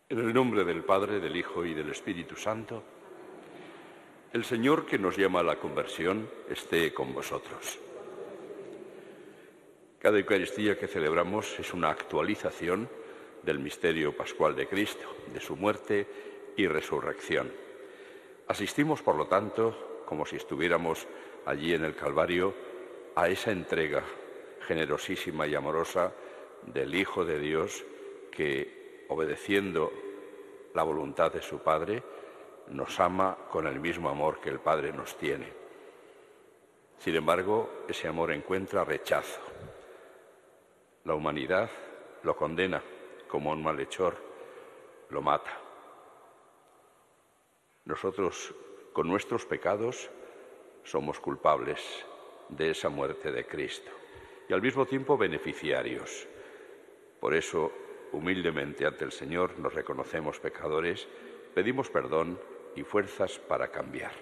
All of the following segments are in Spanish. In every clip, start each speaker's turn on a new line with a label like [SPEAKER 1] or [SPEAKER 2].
[SPEAKER 1] En el nombre del Padre, del Hijo y del Espíritu Santo, el Señor que nos llama a la conversión esté con vosotros. Cada Eucaristía que celebramos es una actualización del misterio pascual de Cristo, de su muerte y resurrección. Asistimos, por lo tanto, como si estuviéramos allí en el Calvario, a esa entrega generosísima y amorosa del Hijo de Dios que, obedeciendo la voluntad de su Padre, nos ama con el mismo amor que el Padre nos tiene. Sin embargo, ese amor encuentra rechazo. La humanidad lo condena como un malhechor, lo mata. Nosotros, con nuestros pecados, somos culpables de esa muerte de Cristo y al mismo tiempo beneficiarios. Por eso, humildemente ante el Señor nos reconocemos pecadores, pedimos perdón y fuerzas para cambiar.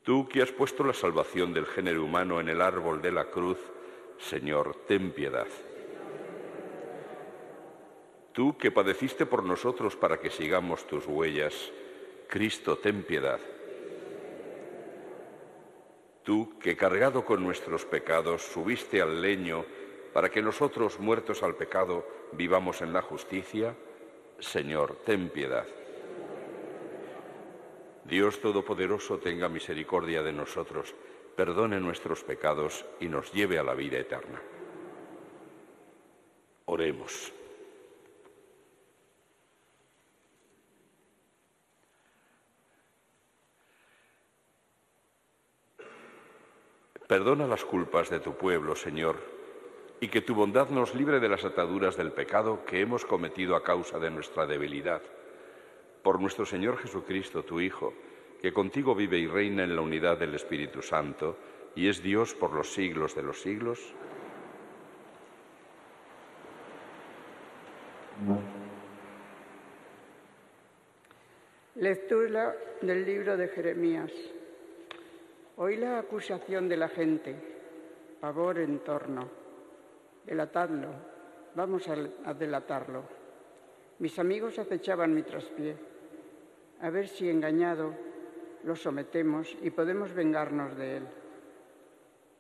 [SPEAKER 1] Tú que has puesto la salvación del género humano en el árbol de la cruz, Señor, ten piedad. Tú que padeciste por nosotros para que sigamos tus huellas, Cristo, ten piedad. Tú que cargado con nuestros pecados subiste al leño para que nosotros, muertos al pecado, vivamos en la justicia, Señor, ten piedad. Dios Todopoderoso tenga misericordia de nosotros, perdone nuestros pecados y nos lleve a la vida eterna. Oremos. Perdona las culpas de tu pueblo, Señor, y que tu bondad nos libre de las ataduras del pecado que hemos cometido a causa de nuestra debilidad. Por nuestro Señor Jesucristo, tu Hijo, que contigo vive y reina en la unidad del Espíritu Santo, y es Dios por los siglos de los siglos.
[SPEAKER 2] Lectura del libro de Jeremías. Oí la acusación de la gente, pavor en torno. Delatadlo, vamos a delatarlo. Mis amigos acechaban mi traspié. A ver si engañado lo sometemos y podemos vengarnos de él.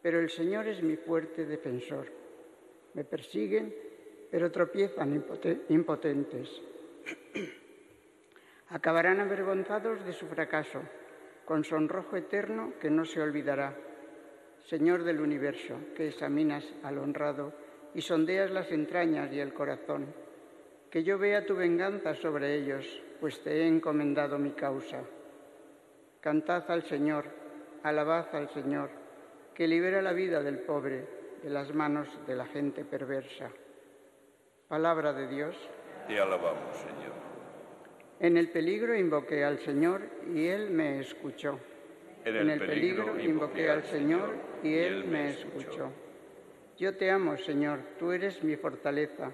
[SPEAKER 2] Pero el Señor es mi fuerte defensor. Me persiguen, pero tropiezan impotentes. Acabarán avergonzados de su fracaso, con sonrojo eterno que no se olvidará. Señor del universo, que examinas al honrado y sondeas las entrañas y el corazón, que yo vea tu venganza sobre ellos, pues te he encomendado mi causa. Cantad al Señor, alabad al Señor, que libera la vida del pobre de las manos de la gente perversa. Palabra de Dios.
[SPEAKER 1] Te alabamos, Señor.
[SPEAKER 2] En el peligro invoqué al Señor y Él me escuchó. En el peligro invoqué al Señor y Él me escuchó. Yo te amo, Señor, tú eres mi fortaleza.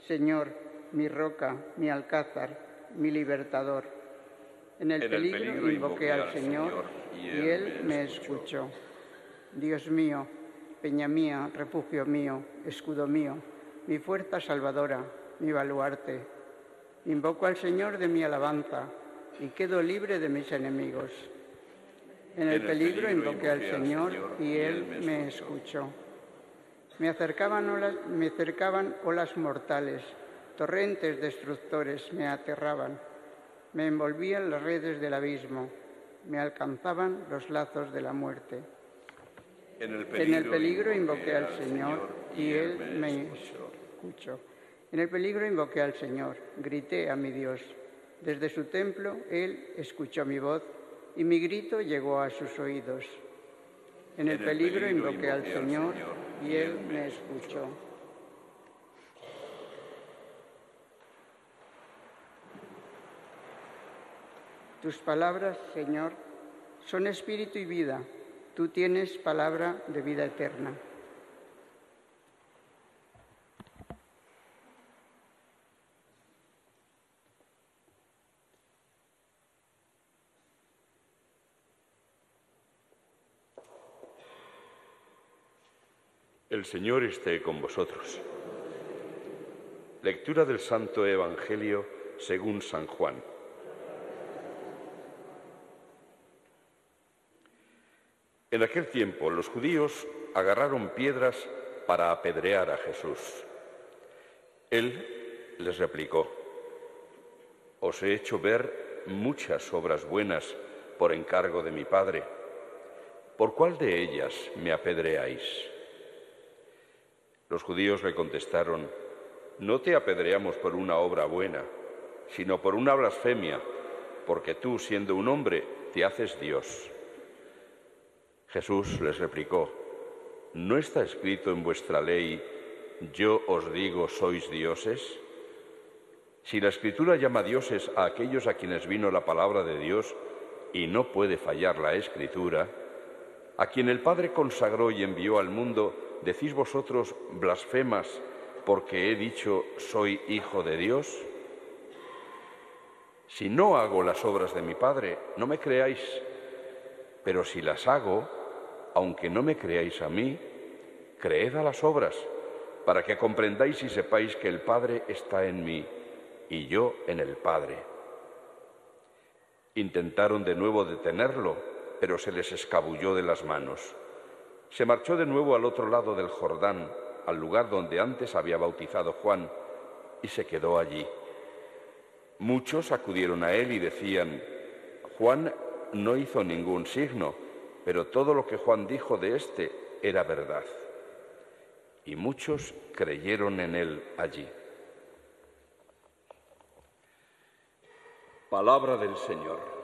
[SPEAKER 2] Señor, mi roca, mi alcázar, mi libertador. En el peligro invoqué al Señor y Él me escuchó. Dios mío, peña mía, refugio mío, escudo mío, mi fuerza salvadora, mi baluarte. Invoco al Señor de mi alabanza y quedo libre de mis enemigos. En el peligro invoqué al Señor y Él me escuchó. Me cercaban olas mortales, torrentes destructores me aterraban. Me envolvían las redes del abismo, me alcanzaban los lazos de la muerte. En el peligro invoqué al Señor y Él me escuchó. En el peligro invoqué al Señor, grité a mi Dios. Desde su templo Él escuchó mi voz y mi grito llegó a sus oídos. En el peligro invoqué al Señor y Él me escuchó. Tus palabras, Señor, son espíritu y vida. Tú tienes palabra de vida eterna.
[SPEAKER 1] El Señor esté con vosotros. Lectura del Santo Evangelio según San Juan. En aquel tiempo los judíos agarraron piedras para apedrear a Jesús. Él les replicó: os he hecho ver muchas obras buenas por encargo de mi Padre. ¿Por cuál de ellas me apedreáis? Los judíos le contestaron: no te apedreamos por una obra buena, sino por una blasfemia, porque tú, siendo un hombre, te haces Dios. Jesús les replicó: ¿no está escrito en vuestra ley, yo os digo, sois dioses? Si la Escritura llama dioses a aquellos a quienes vino la palabra de Dios, y no puede fallar la Escritura, a quien el Padre consagró y envió al mundo, ¿decís vosotros blasfemas porque he dicho soy hijo de Dios? Si no hago las obras de mi Padre, no me creáis, pero si las hago, aunque no me creáis a mí, creed a las obras, para que comprendáis y sepáis que el Padre está en mí y yo en el Padre. Intentaron de nuevo detenerlo, pero se les escabulló de las manos. Se marchó de nuevo al otro lado del Jordán, al lugar donde antes había bautizado Juan, y se quedó allí. Muchos acudieron a él y decían: Juan no hizo ningún signo, pero todo lo que Juan dijo de éste era verdad. Y muchos creyeron en él allí. Palabra del Señor.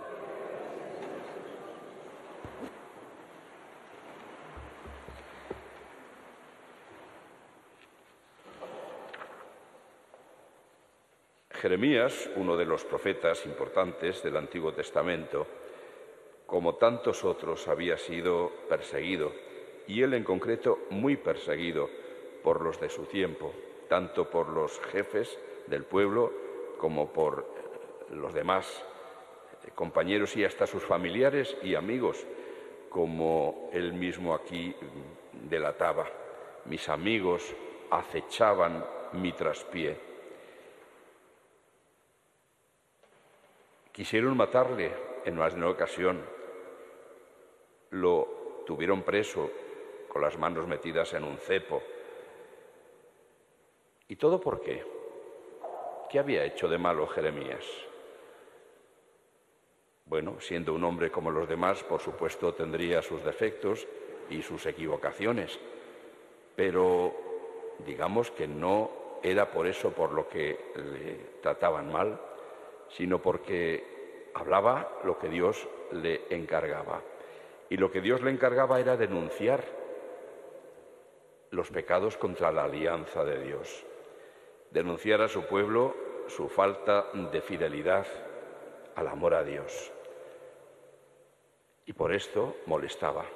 [SPEAKER 1] Jeremías, uno de los profetas importantes del Antiguo Testamento, como tantos otros, había sido perseguido, y él en concreto muy perseguido por los de su tiempo, tanto por los jefes del pueblo como por los demás compañeros y hasta sus familiares y amigos, como él mismo aquí delataba: mis amigos acechaban mi traspié. Quisieron matarle en más de una ocasión, lo tuvieron preso con las manos metidas en un cepo. ¿Y todo por qué? ¿Qué había hecho de malo Jeremías? Bueno, siendo un hombre como los demás, por supuesto tendría sus defectos y sus equivocaciones, pero digamos que no era por eso por lo que le trataban mal, sino porque hablaba lo que Dios le encargaba. Y lo que Dios le encargaba era denunciar los pecados contra la alianza de Dios, denunciar a su pueblo su falta de fidelidad al amor a Dios. Y por esto molestaba.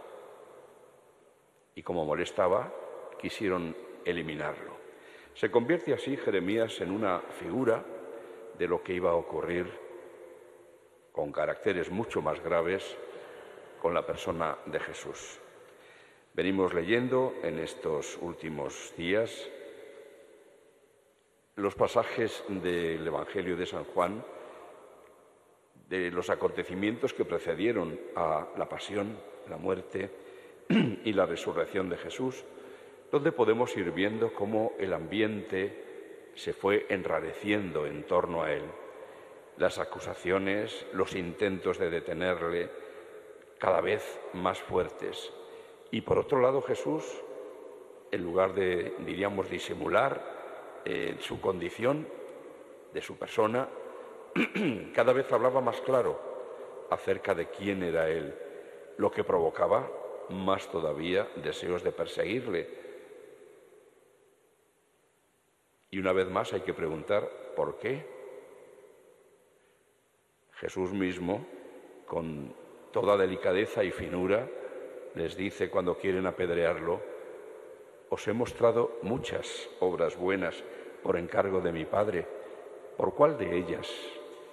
[SPEAKER 1] Y como molestaba, quisieron eliminarlo. Se convierte así Jeremías en una figura de lo que iba a ocurrir con caracteres mucho más graves con la persona de Jesús. Venimos leyendo en estos últimos días los pasajes del Evangelio de San Juan, de los acontecimientos que precedieron a la pasión, la muerte y la resurrección de Jesús, donde podemos ir viendo cómo el ambiente se fue enrareciendo en torno a él. Las acusaciones, los intentos de detenerle, cada vez más fuertes. Y por otro lado, Jesús, en lugar de, diríamos, disimular su condición, de su persona, cada vez hablaba más claro acerca de quién era él, lo que provocaba más todavía deseos de perseguirle. Y una vez más hay que preguntar, ¿por qué? Jesús mismo, con toda delicadeza y finura, les dice cuando quieren apedrearlo: os he mostrado muchas obras buenas por encargo de mi Padre. ¿Por cuál de ellas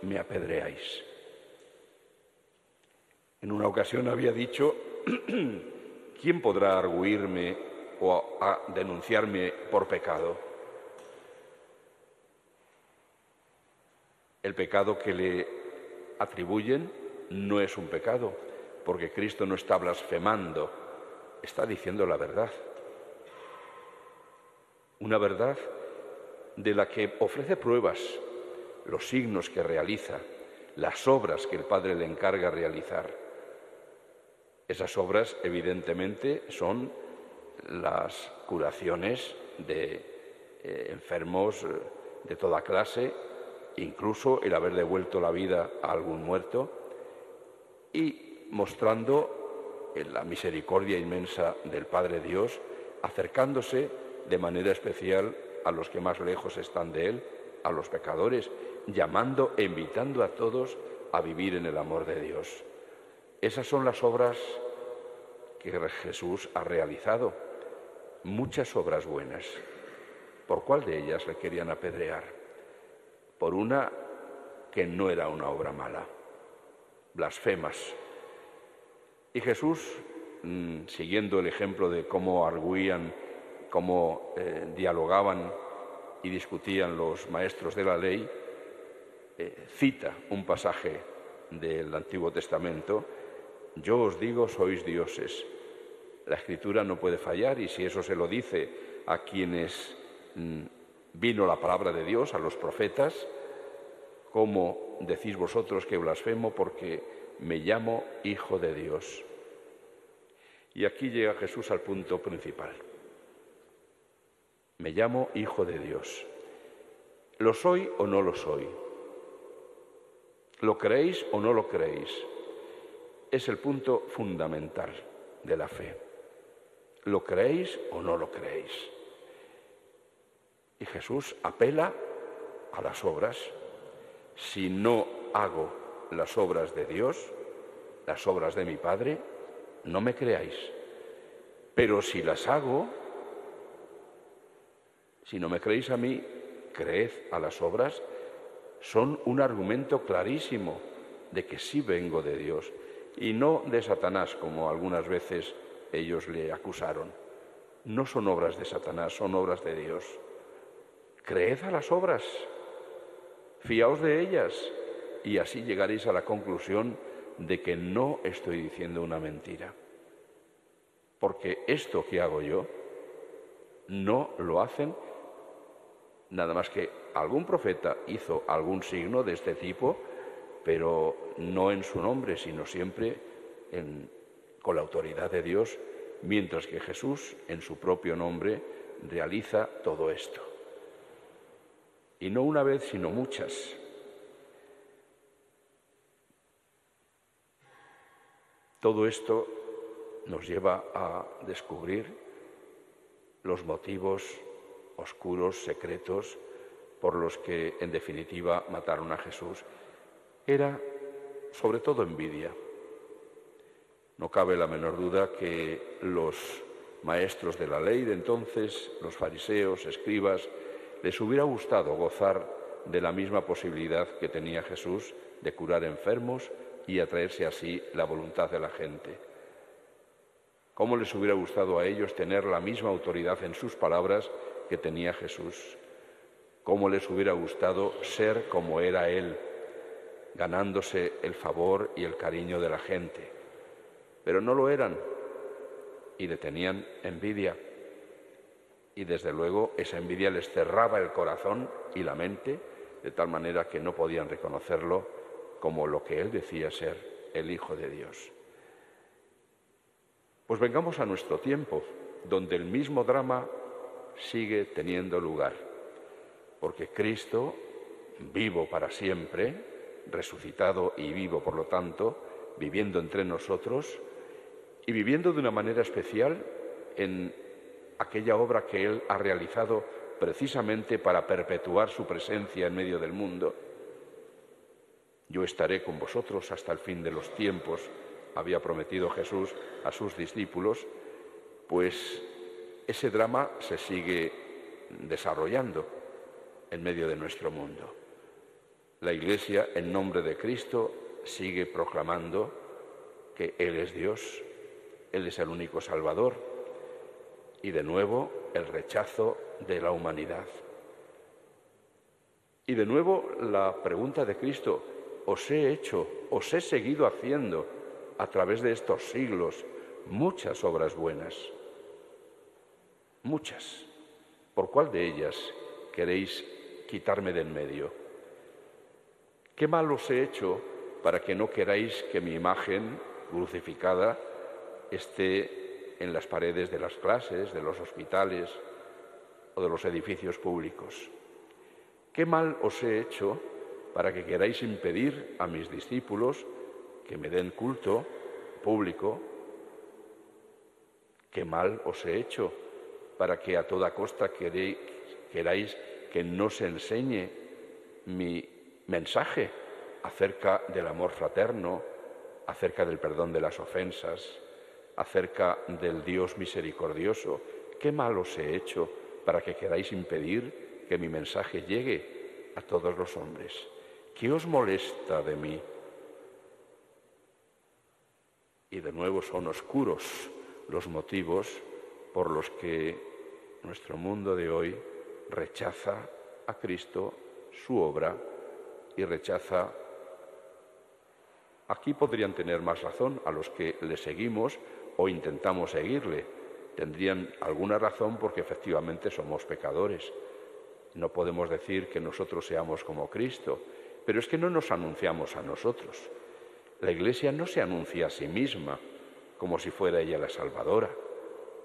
[SPEAKER 1] me apedreáis? En una ocasión había dicho: ¿quién podrá argüirme o a denunciarme por pecado. El pecado que le atribuyen no es un pecado, porque Cristo no está blasfemando, está diciendo la verdad. Una verdad de la que ofrece pruebas, los signos que realiza, las obras que el Padre le encarga realizar. Esas obras, evidentemente, son las curaciones de enfermos de toda clase, incluso el haber devuelto la vida a algún muerto, y mostrando la misericordia inmensa del Padre Dios, acercándose de manera especial a los que más lejos están de Él, a los pecadores, llamando e invitando a todos a vivir en el amor de Dios. Esas son las obras que Jesús ha realizado, muchas obras buenas. ¿Por cuál de ellas le querían apedrear? Por una que no era una obra mala, blasfemas. Y Jesús, siguiendo el ejemplo de cómo arguían, cómo dialogaban y discutían los maestros de la ley, cita un pasaje del Antiguo Testamento: yo os digo, sois dioses. La Escritura no puede fallar, y si eso se lo dice a quienes vino la palabra de Dios, a los profetas, ¿cómo decís vosotros que blasfemo? Porque me llamo Hijo de Dios. Y aquí llega Jesús al punto principal. Me llamo Hijo de Dios. ¿Lo soy o no lo soy? ¿Lo creéis o no lo creéis? Es el punto fundamental de la fe. ¿Lo creéis o no lo creéis? Y Jesús apela a las obras. Si no hago las obras de Dios, las obras de mi Padre, no me creáis. Pero si las hago, si no me creéis a mí, creed a las obras, son un argumento clarísimo de que sí vengo de Dios y no de Satanás, como algunas veces ellos le acusaron. No son obras de Satanás, son obras de Dios. Creed a las obras, fiaos de ellas, y así llegaréis a la conclusión de que no estoy diciendo una mentira. Porque esto que hago yo no lo hacen nada más que algún profeta hizo algún signo de este tipo, pero no en su nombre, sino siempre con la autoridad de Dios, mientras que Jesús, en su propio nombre, realiza todo esto. Y no una vez, sino muchas. Todo esto nos lleva a descubrir los motivos oscuros, secretos, por los que, en definitiva, mataron a Jesús. Era, sobre todo, envidia. No cabe la menor duda que los maestros de la ley de entonces, los fariseos, escribas, les hubiera gustado gozar de la misma posibilidad que tenía Jesús de curar enfermos y atraerse así la voluntad de la gente. ¿Cómo les hubiera gustado a ellos tener la misma autoridad en sus palabras que tenía Jesús? ¿Cómo les hubiera gustado ser como era Él, ganándose el favor y el cariño de la gente? Pero no lo eran y le tenían envidia. Y desde luego esa envidia les cerraba el corazón y la mente, de tal manera que no podían reconocerlo como lo que Él decía ser, el Hijo de Dios. Pues vengamos a nuestro tiempo, donde el mismo drama sigue teniendo lugar, porque Cristo, vivo para siempre, resucitado y vivo por lo tanto, viviendo entre nosotros y viviendo de una manera especial en aquella obra que Él ha realizado precisamente para perpetuar su presencia en medio del mundo. Yo estaré con vosotros hasta el fin de los tiempos, había prometido Jesús a sus discípulos, pues ese drama se sigue desarrollando en medio de nuestro mundo. La Iglesia, en nombre de Cristo, sigue proclamando que Él es Dios, Él es el único Salvador, y de nuevo el rechazo de la humanidad. Y de nuevo la pregunta de Cristo: os he seguido haciendo a través de estos siglos muchas obras buenas. Muchas. ¿Por cuál de ellas queréis quitarme de en medio? ¿Qué mal os he hecho para que no queráis que mi imagen crucificada esté en las paredes de las clases, de los hospitales o de los edificios públicos? ¿Qué mal os he hecho para que queráis impedir a mis discípulos que me den culto público? ¿Qué mal os he hecho para que a toda costa queráis que no se enseñe mi mensaje acerca del amor fraterno, acerca del perdón de las ofensas, acerca del Dios misericordioso? ¿Qué mal os he hecho para que queráis impedir que mi mensaje llegue a todos los hombres? ¿Qué os molesta de mí? Y de nuevo son oscuros los motivos por los que nuestro mundo de hoy rechaza a Cristo, su obra, y rechaza. Aquí podrían tener más razón a los que le seguimos o intentamos seguirle. Tendrían alguna razón porque efectivamente somos pecadores. No podemos decir que nosotros seamos como Cristo, pero es que no nos anunciamos a nosotros. La Iglesia no se anuncia a sí misma como si fuera ella la salvadora.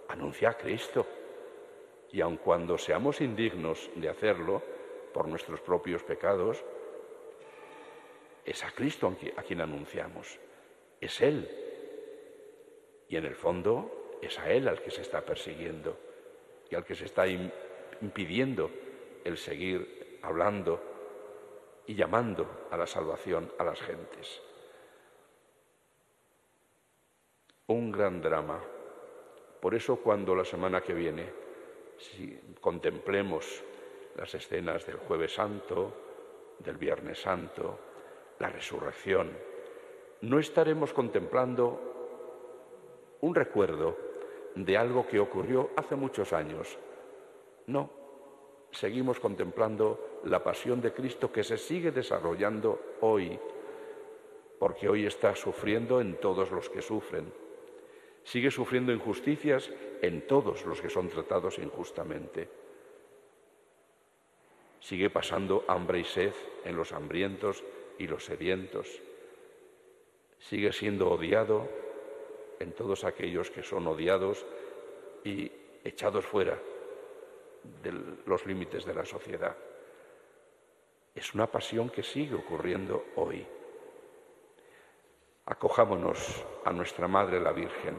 [SPEAKER 1] Anuncia a Cristo. Y aun cuando seamos indignos de hacerlo por nuestros propios pecados, es a Cristo a quien anunciamos. Es Él. Y en el fondo es a Él al que se está persiguiendo y al que se está impidiendo el seguir hablando y llamando a la salvación a las gentes. Un gran drama. Por eso cuando la semana que viene si contemplemos las escenas del Jueves Santo, del Viernes Santo, la resurrección, no estaremos contemplando un recuerdo de algo que ocurrió hace muchos años. No, seguimos contemplando la pasión de Cristo que se sigue desarrollando hoy, porque hoy está sufriendo en todos los que sufren. Sigue sufriendo injusticias en todos los que son tratados injustamente. Sigue pasando hambre y sed en los hambrientos y los sedientos. Sigue siendo odiado en todos aquellos que son odiados y echados fuera de los límites de la sociedad. Es una pasión que sigue ocurriendo hoy. Acojámonos a nuestra Madre la Virgen.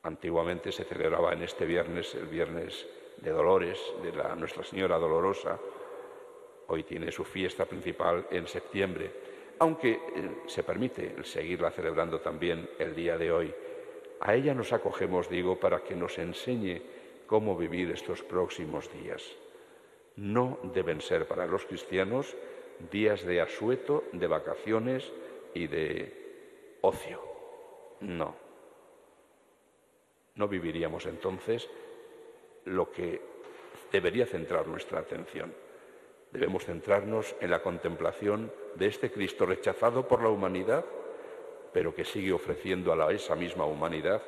[SPEAKER 1] Antiguamente se celebraba en este viernes, el Viernes de Dolores, de Nuestra Señora Dolorosa. Hoy tiene su fiesta principal en septiembre, aunque se permite el seguirla celebrando también el día de hoy. A ella nos acogemos, digo, para que nos enseñe cómo vivir estos próximos días. No deben ser para los cristianos días de asueto, de vacaciones y de ocio. No. No viviríamos entonces lo que debería centrar nuestra atención. Debemos centrarnos en la contemplación de este Cristo rechazado por la humanidad, pero que sigue ofreciendo a esa misma humanidad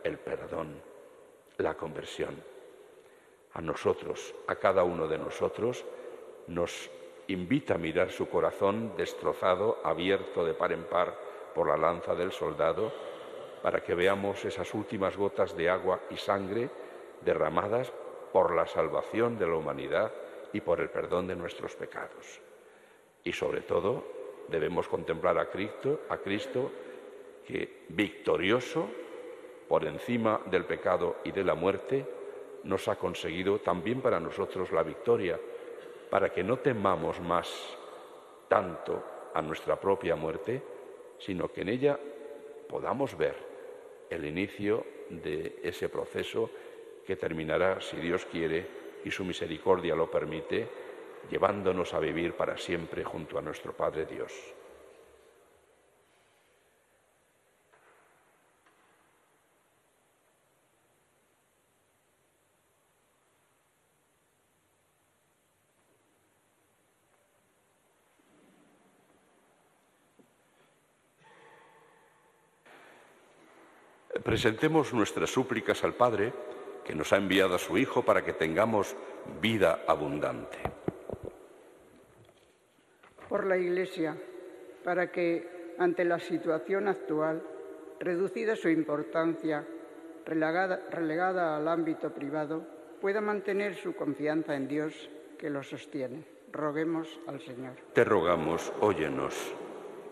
[SPEAKER 1] el perdón, la conversión. A nosotros, a cada uno de nosotros, nos invita a mirar su corazón destrozado, abierto de par en par por la lanza del soldado, para que veamos esas últimas gotas de agua y sangre derramadas por la salvación de la humanidad y por el perdón de nuestros pecados. Y sobre todo debemos contemplar a Cristo que, victorioso por encima del pecado y de la muerte, nos ha conseguido también para nosotros la victoria, para que no temamos más tanto a nuestra propia muerte, sino que en ella podamos ver el inicio de ese proceso que terminará, si Dios quiere y su misericordia lo permite, llevándonos a vivir para siempre junto a nuestro Padre Dios. Presentemos nuestras súplicas al Padre, que nos ha enviado a su Hijo para que tengamos vida abundante.
[SPEAKER 2] Por la Iglesia, para que, ante la situación actual, reducida su importancia, relegada al ámbito privado, pueda mantener su confianza en Dios que lo sostiene. Roguemos al Señor.
[SPEAKER 1] Te rogamos, óyenos.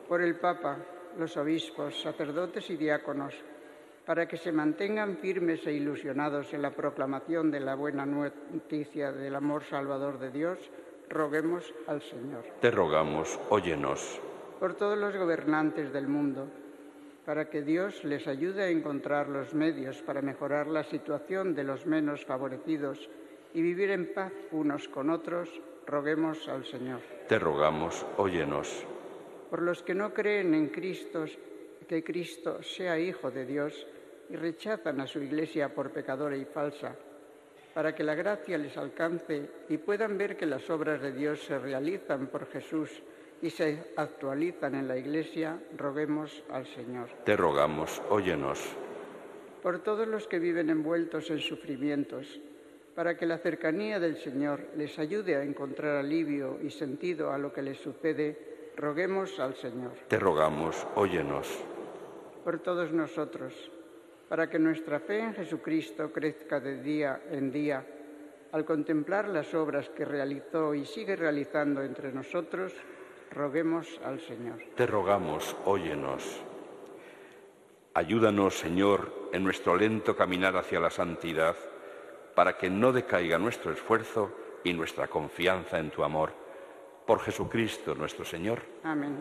[SPEAKER 2] Por el Papa, los obispos, sacerdotes y diáconos, para que se mantengan firmes e ilusionados en la proclamación de la buena noticia del amor salvador de Dios, roguemos al Señor.
[SPEAKER 1] Te rogamos, óyenos.
[SPEAKER 2] Por todos los gobernantes del mundo, para que Dios les ayude a encontrar los medios para mejorar la situación de los menos favorecidos y vivir en paz unos con otros, roguemos al Señor.
[SPEAKER 1] Te rogamos, óyenos.
[SPEAKER 2] Por los que no creen en Cristo, que Cristo sea Hijo de Dios y rechazan a su Iglesia por pecadora y falsa, para que la gracia les alcance y puedan ver que las obras de Dios se realizan por Jesús y se actualizan en la Iglesia, roguemos al Señor.
[SPEAKER 1] Te rogamos, óyenos.
[SPEAKER 2] Por todos los que viven envueltos en sufrimientos, para que la cercanía del Señor les ayude a encontrar alivio y sentido a lo que les sucede, roguemos al Señor.
[SPEAKER 1] Te rogamos, óyenos.
[SPEAKER 2] Por todos nosotros, para que nuestra fe en Jesucristo crezca de día en día, al contemplar las obras que realizó y sigue realizando entre nosotros, roguemos al Señor.
[SPEAKER 1] Te rogamos, óyenos. Ayúdanos, Señor, en nuestro lento caminar hacia la santidad, para que no decaiga nuestro esfuerzo y nuestra confianza en tu amor. Por Jesucristo nuestro Señor.
[SPEAKER 2] Amén.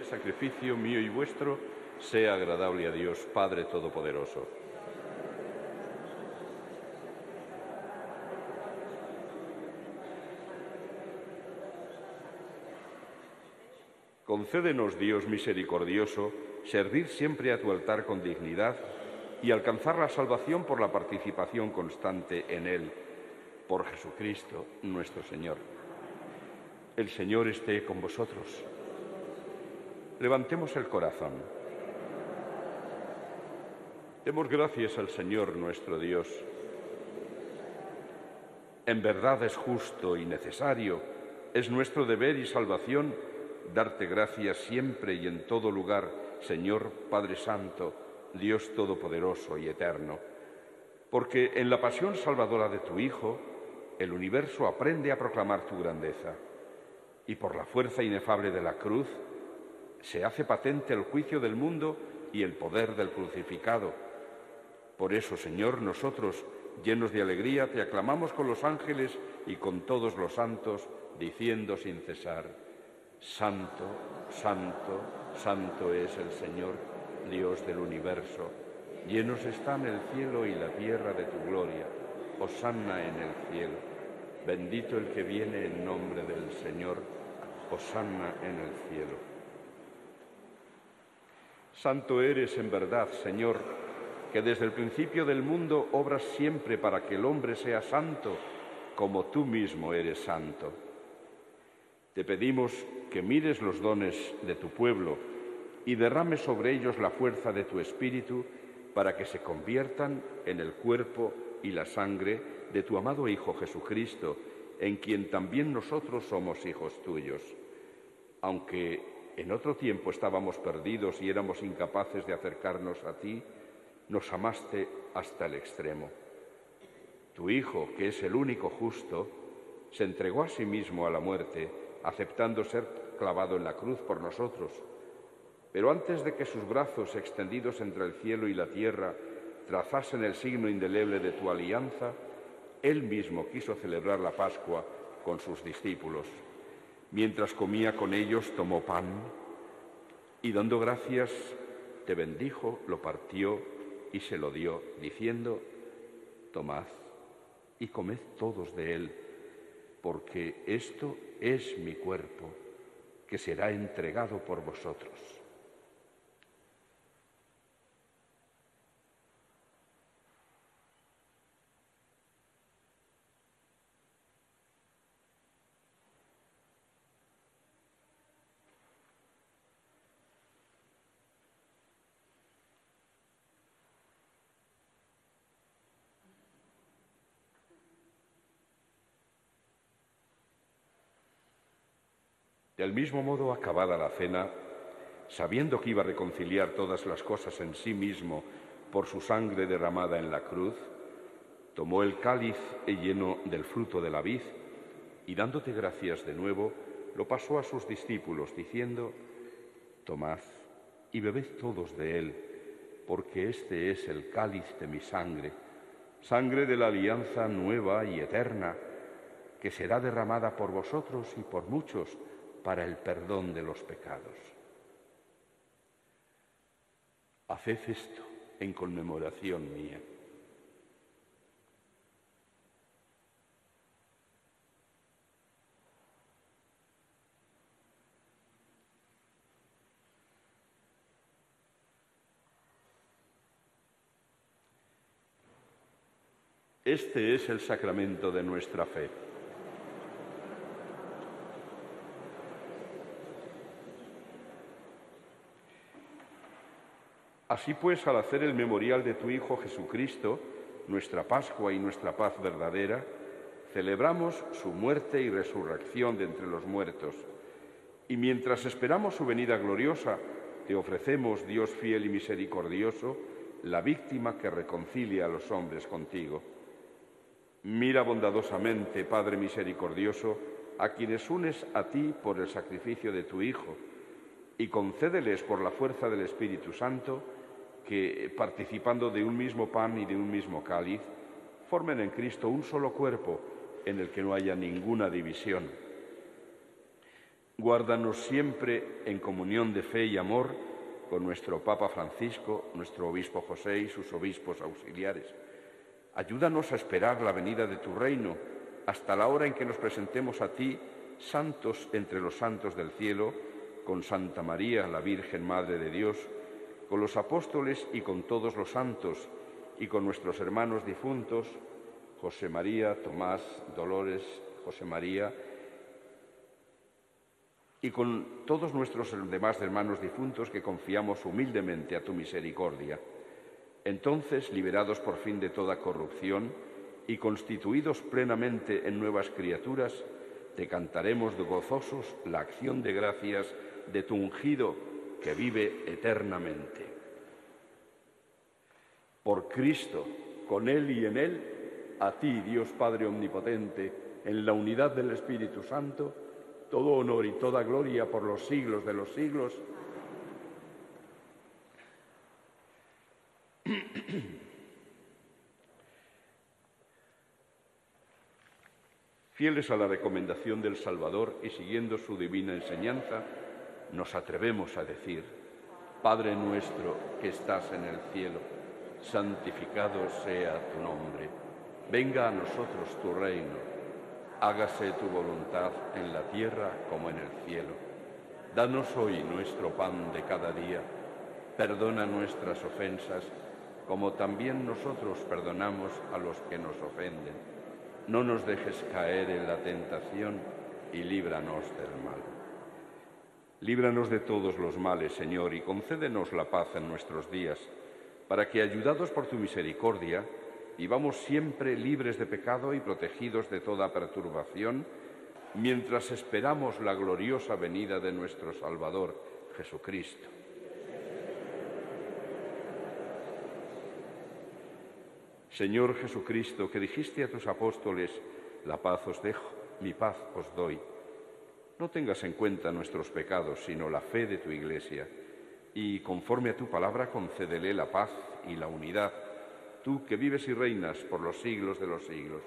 [SPEAKER 1] Sacrificio mío y vuestro sea agradable a Dios, Padre Todopoderoso. Concédenos, Dios misericordioso, servir siempre a tu altar con dignidad y alcanzar la salvación por la participación constante en él, por Jesucristo nuestro Señor. El Señor esté con vosotros. Levantemos el corazón. Demos gracias al Señor nuestro Dios. En verdad es justo y necesario, es nuestro deber y salvación darte gracias siempre y en todo lugar, Señor Padre Santo, Dios Todopoderoso y Eterno, porque en la pasión salvadora de tu Hijo, el universo aprende a proclamar tu grandeza. y por la fuerza inefable de la cruz se hace patente el juicio del mundo y el poder del crucificado. Por eso, Señor, nosotros, llenos de alegría, te aclamamos con los ángeles y con todos los santos, diciendo sin cesar: Santo, santo, santo es el Señor, Dios del universo. Llenos están el cielo y la tierra de tu gloria. Hosanna en el cielo. Bendito el que viene en nombre del Señor. Hosanna en el cielo. Santo eres en verdad, Señor, que desde el principio del mundo obras siempre para que el hombre sea santo, como tú mismo eres santo. Te pedimos que mires los dones de tu pueblo y derrames sobre ellos la fuerza de tu Espíritu para que se conviertan en el cuerpo y la sangre de tu amado Hijo Jesucristo, en quien también nosotros somos hijos tuyos. Aunque en otro tiempo estábamos perdidos y éramos incapaces de acercarnos a ti, nos amaste hasta el extremo. Tu Hijo, que es el único justo, se entregó a sí mismo a la muerte, aceptando ser clavado en la cruz por nosotros. Pero antes de que sus brazos, extendidos entre el cielo y la tierra, trazasen el signo indeleble de tu alianza, Él mismo quiso celebrar la Pascua con sus discípulos. Mientras comía con ellos, tomó pan y, dando gracias, te bendijo, lo partió y se lo dio, diciendo: Tomad y comed todos de él, porque esto es mi cuerpo, que será entregado por vosotros. Del mismo modo, acabada la cena, sabiendo que iba a reconciliar todas las cosas en sí mismo por su sangre derramada en la cruz, tomó el cáliz lleno del fruto de la vid y, dándote gracias de nuevo, lo pasó a sus discípulos, diciendo: Tomad y bebed todos de él, porque este es el cáliz de mi sangre, sangre de la alianza nueva y eterna, que será derramada por vosotros y por muchos para el perdón de los pecados. Haced esto en conmemoración mía. Este es el sacramento de nuestra fe. Así pues, al hacer el memorial de tu Hijo Jesucristo, nuestra Pascua y nuestra paz verdadera, celebramos su muerte y resurrección de entre los muertos. Y mientras esperamos su venida gloriosa, te ofrecemos, Dios fiel y misericordioso, la víctima que reconcilia a los hombres contigo. Mira bondadosamente, Padre misericordioso, a quienes unes a ti por el sacrificio de tu Hijo, y concédeles por la fuerza del Espíritu Santo que, participando de un mismo pan y de un mismo cáliz, formen en Cristo un solo cuerpo en el que no haya ninguna división. Guárdanos siempre en comunión de fe y amor con nuestro Papa Francisco, nuestro Obispo José y sus obispos auxiliares. Ayúdanos a esperar la venida de tu reino hasta la hora en que nos presentemos a ti, santos entre los santos del cielo, con Santa María, la Virgen Madre de Dios, con los apóstoles y con todos los santos, y con nuestros hermanos difuntos, José María, Tomás, Dolores, José María, y con todos nuestros demás hermanos difuntos que confiamos humildemente a tu misericordia. Entonces, liberados por fin de toda corrupción y constituidos plenamente en nuevas criaturas, te cantaremos de gozosos la acción de gracias de tu ungido que vive eternamente. Por Cristo, con Él y en Él, a ti, Dios Padre Omnipotente, en la unidad del Espíritu Santo, todo honor y toda gloria por los siglos de los siglos. Fieles a la recomendación del Salvador y siguiendo su divina enseñanza, nos atrevemos a decir: Padre nuestro que estás en el cielo, santificado sea tu nombre. Venga a nosotros tu reino. Hágase tu voluntad en la tierra como en el cielo. Danos hoy nuestro pan de cada día. Perdona nuestras ofensas, como también nosotros perdonamos a los que nos ofenden. No nos dejes caer en la tentación y líbranos del mal. Líbranos de todos los males, Señor, y concédenos la paz en nuestros días, para que, ayudados por tu misericordia, vivamos siempre libres de pecado y protegidos de toda perturbación, mientras esperamos la gloriosa venida de nuestro Salvador, Jesucristo. Señor Jesucristo, que dijiste a tus apóstoles: la paz os dejo, mi paz os doy. No tengas en cuenta nuestros pecados, sino la fe de tu Iglesia, y conforme a tu palabra concédele la paz y la unidad, tú que vives y reinas por los siglos de los siglos.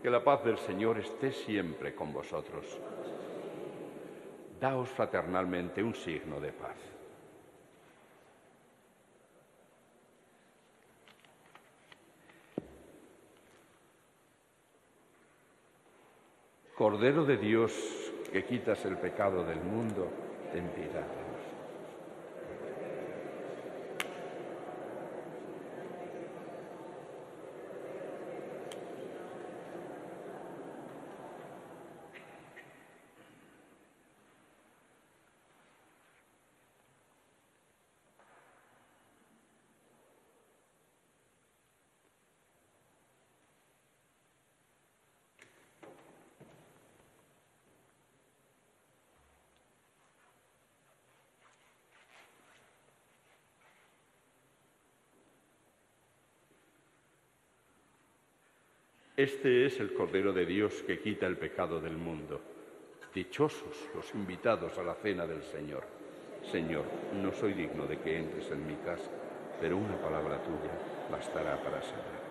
[SPEAKER 1] Que la paz del Señor esté siempre con vosotros. Daos fraternalmente un signo de paz. Cordero de Dios, que quitas el pecado del mundo, ten piedad. Este es el Cordero de Dios que quita el pecado del mundo. Dichosos los invitados a la cena del Señor. Señor, no soy digno de que entres en mi casa, pero una palabra tuya bastará para sanar.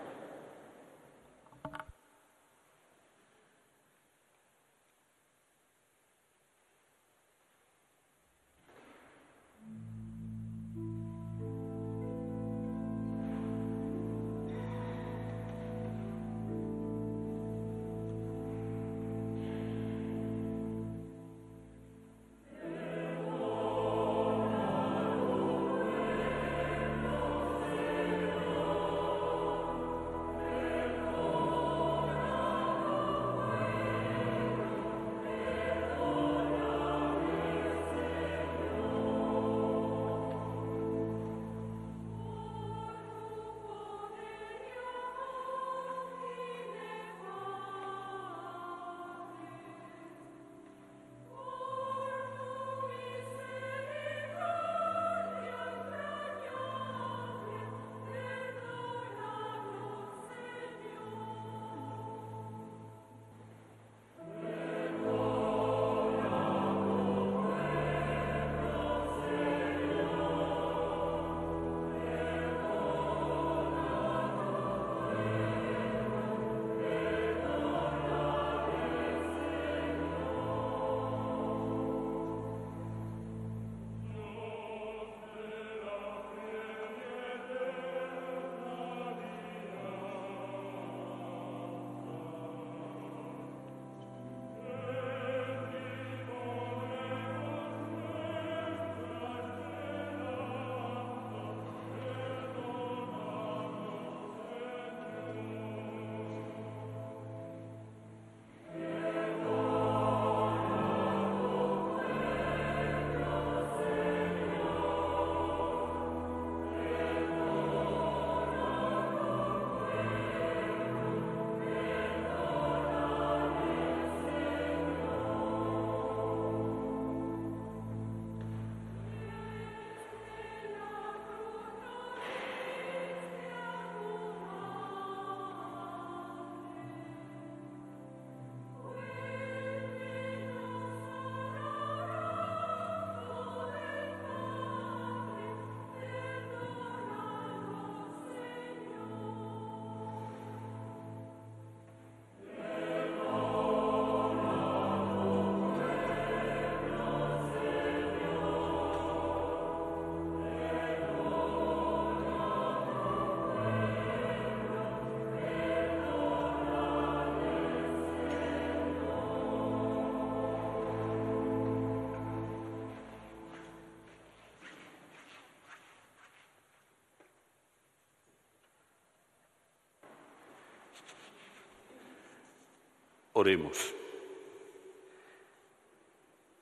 [SPEAKER 1] Oremos.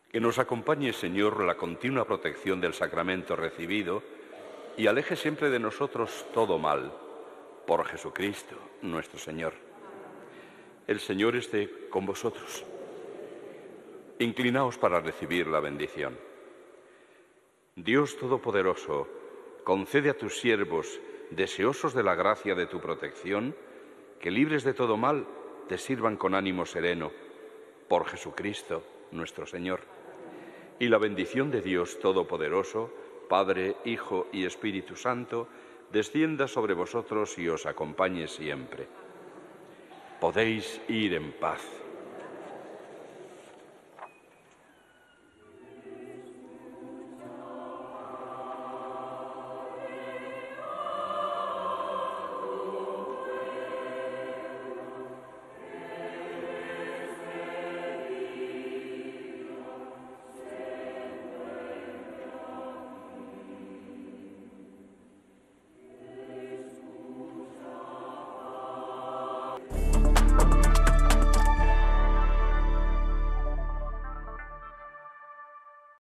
[SPEAKER 1] Que nos acompañe, Señor, la continua protección del sacramento recibido y aleje siempre de nosotros todo mal, por Jesucristo nuestro Señor. El Señor esté con vosotros. Inclinaos para recibir la bendición. Dios Todopoderoso, concede a tus siervos, deseosos de la gracia de tu protección, que libres de todo mal, te sirvan con ánimo sereno, por Jesucristo nuestro Señor. Y la bendición de Dios Todopoderoso, Padre, Hijo y Espíritu Santo, descienda sobre vosotros y os acompañe siempre. Podéis ir en paz.